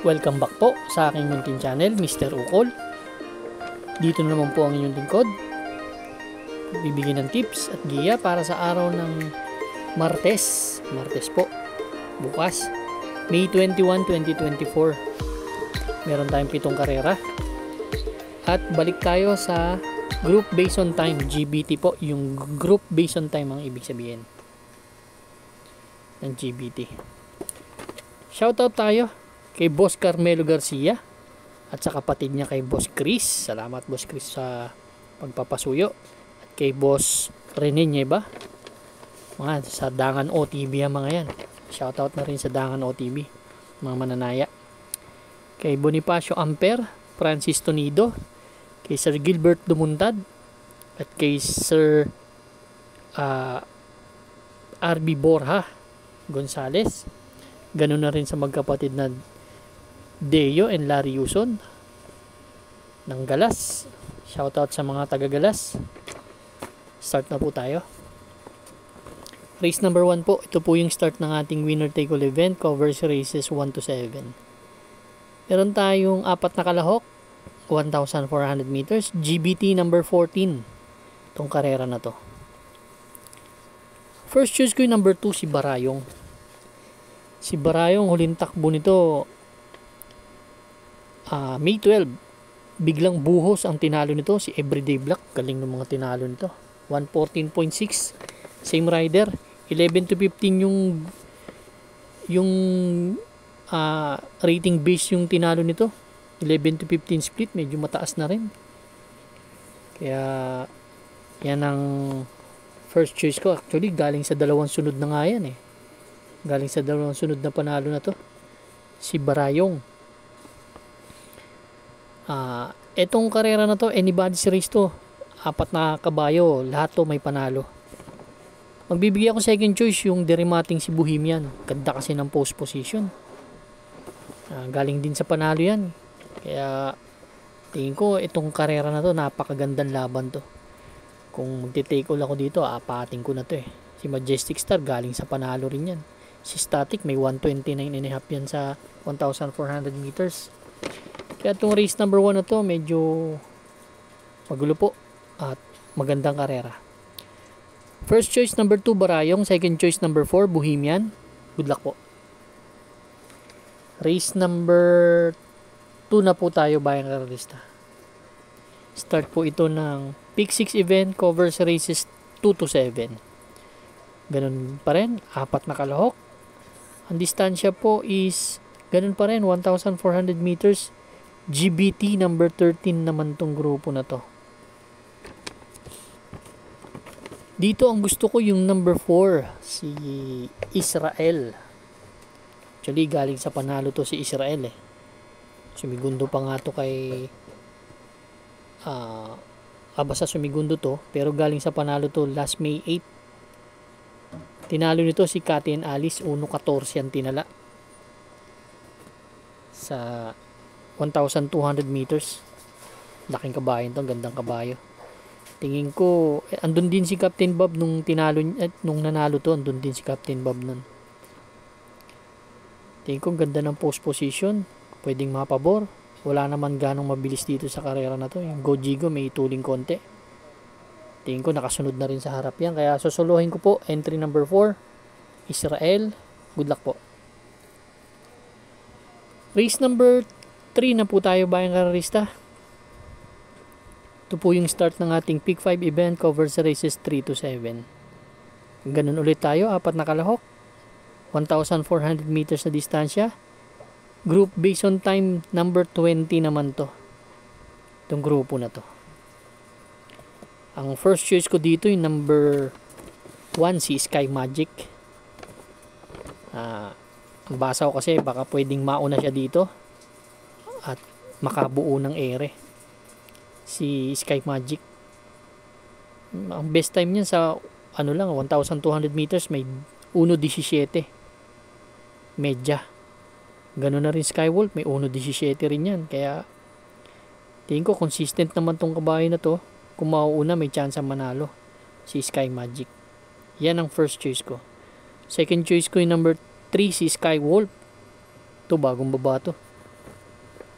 Welcome back po sa aking munting channel, Mr. Ukol. Dito na naman po ang inyong lingkod. Bibigyan ng tips at giya para sa araw ng Martes. Martes po. Bukas, May 21, 2024. Meron tayong 7 karera. At balik tayo sa Group Based on Time, GBT po. Yung Group Based on Time ang ibig sabihin ng GBT. Shoutout tayo kay Boss Carmelo Garcia at sa kapatid niya kay Boss Chris. Salamat Boss Chris sa pagpapasuyo. At kay Boss Rene Nieva, mga sa Dangan OTB ang mga yan. Shoutout na rin sa Dangan OTB, mga mananaya. Kay Bonifacio Amper, Francis Tonido, kay Sir Gilbert Dumuntad, at kay Sir RB Borja Gonzales. Ganun na rin sa magkapatid na Deo and Larry Yuson ng Galas. Shoutout sa mga taga Galas. Start na po tayo. Race number 1 po. Ito po yung start ng ating winner take all event. Covers races 1 to 7. Meron tayong 4 na kalahok, 1,400 meters. GBT number 14. Itong karera na to. First choose ko yung number 2, si Barayong. Si Barayong, huling takbo nito May 12, biglang buhos ang tinalo nito, si Everyday Black. Galing ng mga tinalo nito. 114.6. Same rider. 11 to 15 yung rating base yung tinalo nito. 11 to 15 split. Medyo mataas na rin. Kaya yan ang first choice ko. Actually, galing sa dalawang sunod na nga yan eh. Galing sa dalawang sunod na panalo na to. Si Barayong. Etong karera na to, anybody's race to. 4 na kabayo, lahat to may panalo. Magbibigay ako second choice yung Derimating si Bohemian. Ganda kasi ng post position. Galing din sa panalo yan. Kaya tingin ko itong karera na to, napakagandang laban to. Kung magti-take all ako dito, apating ko na to eh. Si Majestic Star galing sa panalo rin yan. Si Static may 129.5 yan sa 1,400 meters. Kaya itong race number 1 na to, medyo magulo po at magandang karera. First choice number 2, Barayong. Second choice number 4, Bohemian. Good luck po. Race number 2 na po tayo, bayang karalista. Start po ito ng Pick 6 event, covers races 2 to 7. Ganun pa rin, 4 na kalahok. Ang distansya po is ganun pa rin, 1,400 meters. GBT number 13 naman tong grupo na to. Dito ang gusto ko yung number 4, si Israel. Actually galing sa panalo to si Israel eh. Sumigundo pa nga to kay basta sumigundo to, pero galing sa panalo to last May 8. Tinalo nito si Cathy and Alice, 1.14 ang tinala sa 1,200 meters. Laking kabayo to, gandang kabayo. Tingin ko andun din si Captain Bob nung tinalo nung nanalo to, andun din si Captain Bob nun. Tingin ko ganda ng post position, pwedeng mapabor. Wala naman ganong mabilis dito sa karera na to. Yung Gojigo may tuling konti. Tingin ko nakasunod na rin sa harap yan, kaya susuluhin ko po entry number 4, Israel. Good luck po. Race number 3 na po tayo, bayang karalista. Ito po yung start ng ating Pick 5 event, covers races 3 to 7. Ganun ulit tayo, 4 na kalahok, 1,400 meters na distansya. Group based on time number 20 naman to. Itong grupo na to. Ang first choice ko dito yung number 1, si Sky Magic. Ang basa ko kasi baka pwedeng mauna siya dito at makabuo ng ere si Sky Magic. Ang best time niya sa 1,200 meters may 1.17 medya. Ganoon na rin Skywolf, may 1.17 rin yan. Kaya tingin ko consistent naman tong kabayo na to. Kung mauuna may chance ang manalo si Sky Magic. Yan ang first choice ko. Second choice ko yung number 3, si Skywolf. to, bagong baba to.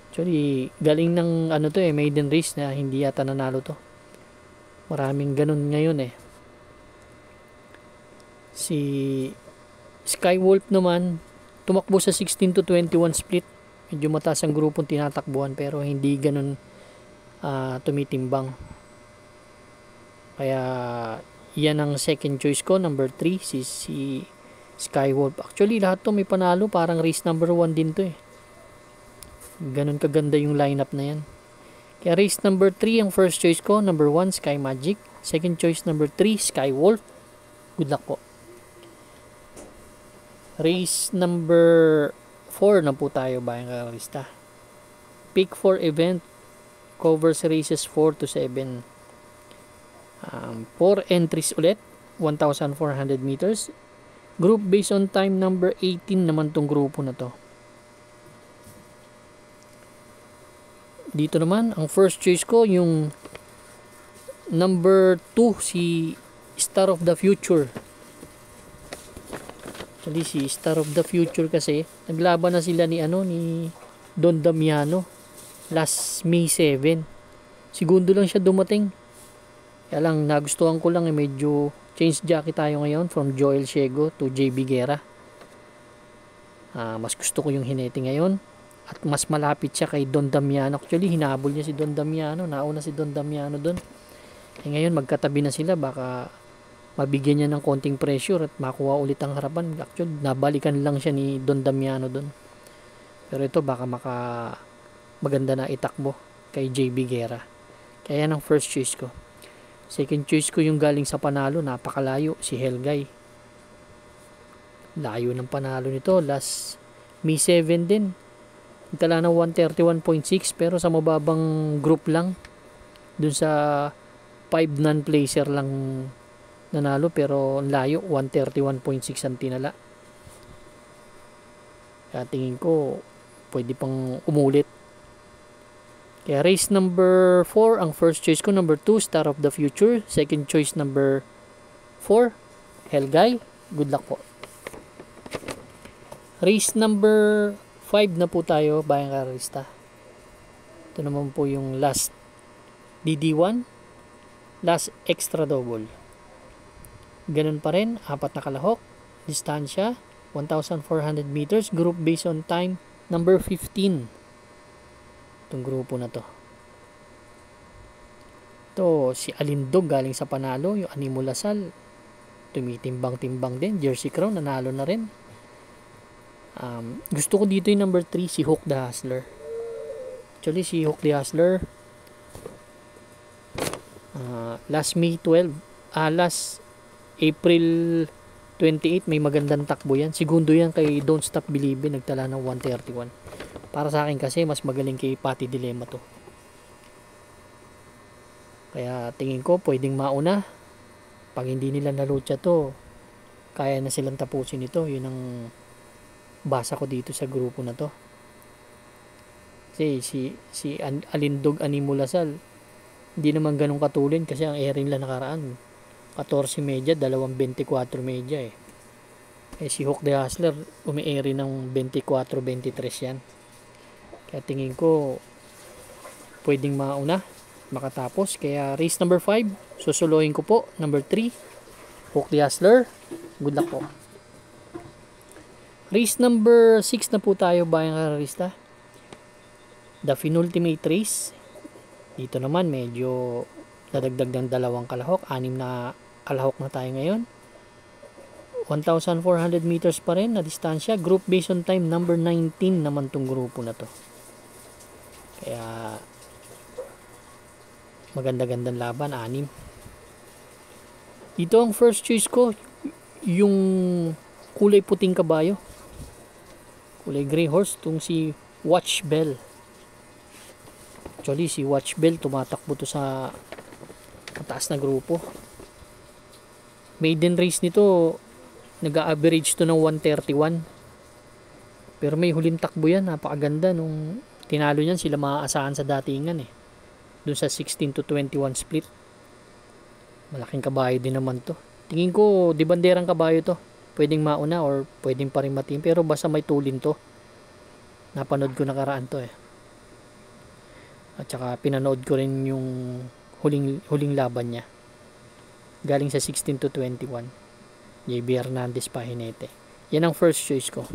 Actually, galing ng ano to maiden race na hindi yata nanalo to. Maraming ganun ngayon eh. Si Skywolf naman, tumakbo sa 16 to 21 split. Medyo mataas ang grupong tinatakbuhan pero hindi ganun tumitimbang. Kaya yan ang second choice ko, number 3, si Skywolf. Actually, lahat to may panalo, parang race number 1 din to eh. Ganun kaganda yung lineup na yan. Kaya race number 3 ang first choice ko. Number 1, Sky Magic. Second choice number 3, Skywolf. Good luck po. Race number 4 na po tayo, bayang karalista. Pick 4 event. Covers races 4 to 7. 4 entries ulit. 1,400 meters. Group based on time number 18 naman tong grupo na to. Dito naman, ang first choice ko, yung number 2, si Star of the Future. Actually, si Star of the Future kasi, naglaban na sila ni Don Damiano last May 7. Segundo lang siya dumating. Kaya lang, nagustuhan ko lang medyo change jockey tayo ngayon from Joel Ciego to JB Guerra. Mas gusto ko yung hinete ngayon. At mas malapit siya kay Don Damiano. Actually, hinabol niya si Don Damiano. Nauna si Don Damiano doon. Ngayon, magkatabi na sila. Baka mabigyan niya ng konting pressure at makuha ulit ang harapan. Actually, nabalikan lang siya ni Don Damiano doon. Pero ito, baka maganda na itakbo kay JB Guerra. Kaya yan ang first choice ko. Second choice ko yung galing sa panalo. Napakalayo. Si Helgay. Layo ng panalo nito. Last May 7 din. Tala na 131.6 pero sa mababang group lang. Dun sa 5 non-placer lang nanalo pero layo 131.6 ang tinala. Kaya tingin ko pwede pang umulit. Kaya race number 4 ang first choice ko. Number 2, Star of the Future. Second choice number 4, Helgay. Good luck po. Race number 5 na po tayo, bayang karalista. Ito naman po yung last DD1, last extra double. Ganun pa rin, 4 na kalahok, distansya 1,400 meters, group based on time number 15. Itong grupo na to. Ito, si Alindog galing sa panalo, yung Animo Lasal, tumitimbang-timbang din, Jersey Crown, nanalo na rin. Gusto ko dito yung number 3, si Hook the Hustler. Actually, si Hook the Hustler, last April 28, may magandang takbo yan. Segundo yan kay Don't Stop Believin', nagtala ng 131. Para sa akin kasi, mas magaling kay Patty Dilemma to. Kaya tingin ko, pwedeng mauna. Pag hindi nila nalutsa to, kaya na silang tapusin ito. Yun ang basa ko dito sa grupo na to. Kasi si Alindog Animo Lasal, hindi naman ganun katulin kasi ang airing lang nakaraan 14 media, 2.24 media eh. Si Hook the Hustler umi-airy ng 24-23 yan. Kaya tingin ko pwedeng mauna, makatapos. Kaya race number 5 susuloyin ko po. Number 3, Hook the Hustler. Good luck po. Race number 6 na po tayo, bayang karalista. The penultimate race. Dito naman medyo nadagdag ng 2 kalahok. 6 na kalahok na tayo ngayon. 1,400 meters pa rin na distansya. Group based on time number 19 naman tong grupo na to. Kaya maganda-gandang laban, 6. Dito ang first choice ko, yung kulay puting kabayo. Kulay gray horse, itong si Watch Bell. Actually, si Watch Bell tumatakbo to sa mataas na grupo. Maiden race nito, nag-average to ng 131. Pero may huling takbo yan, napakaganda. Nung tinalo niyan, sila maaasahan sa datingan eh. Doon sa 16 to 21 split. Malaking kabayo din naman to. Tingin ko, di banderang kabayo to. Pwedeng mauna or pwedeng pa rin matim. Pero basta may tulin to. Napanood ko nakaraan to eh. At saka pinanood ko rin yung huling laban niya. Galing sa 16 to 21. JB Hernandez pa Jinete. Yan ang first choice ko.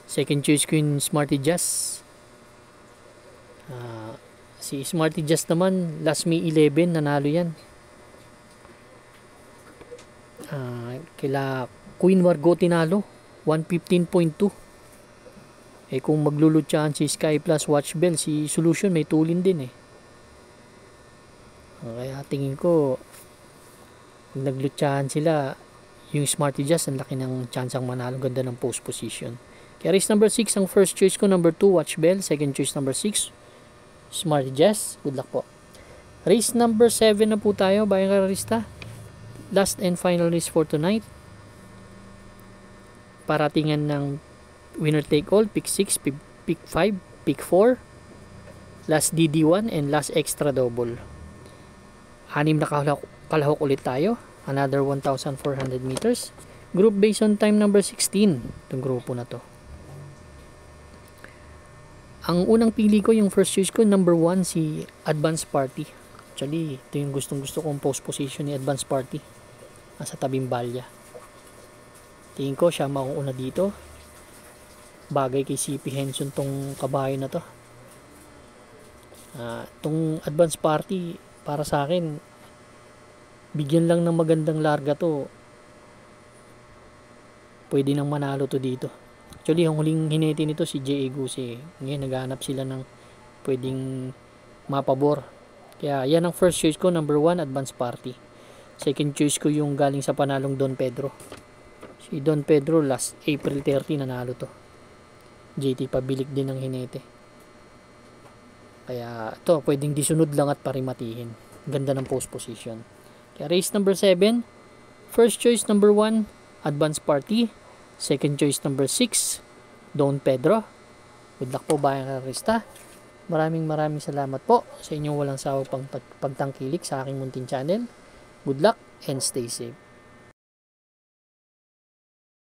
Second choice ko yung Smarty Jazz. Si Smarty Jazz naman, last May 11, nanalo yan. Kila Queen Margot tinalo, 115.2. Eh kung maglulutsahan si Sky Plus Watch Bell, si Solution may tulin din eh. Kaya tingin ko, pag naglutsahan sila, yung Smarty Jazz, ang laki ng chansang manalo. Ganda ng post position. Kaya race number 6, ang first choice ko, number 2, Watch Bell. Second choice, number 6, Smarty Jazz. Good luck po. Race number 7 na po tayo, bayang kararista. Last and final race for tonight. Paratingan ng winner take all, pick 6, pick 5, pick 4, last DD1, and last extra double. 6 na kalahok ulit tayo. Another 1,400 meters. Group based on time number 16. Itong grupo na to. Ang unang pili ko, yung first choice ko, number 1, si Advance Party. Actually, ito yung gustong gusto kong post position ni Advance Party. Nasa tabing balya. Tingin ko siya mauuna dito. Bagay kay CP Henson tong kabayo na to. Tong Advance Party, para sa akin, bigyan lang ng magandang larga to, pwede nang manalo to dito. Actually, ang huling hinete nito si J.A. Guse. Ngayon, naghahanap sila ng pwedeng mapabor. Kaya, yan ang first choice ko, number 1, Advance Party. Second choice ko yung galing sa panalong Don Pedro. Si Don Pedro, last April 30, nanalo to. JT pabilik din ng hinete. Kaya, ito, pwedeng disunod lang at parimatihin. Ganda ng post position. Kaya, race number 7, first choice number 1, Advance Party. Second choice number 6, Don Pedro. Good luck po bayang karista. Maraming salamat po sa inyong walang sawang pagtangkilik sa aking munting channel. Good luck and stay safe.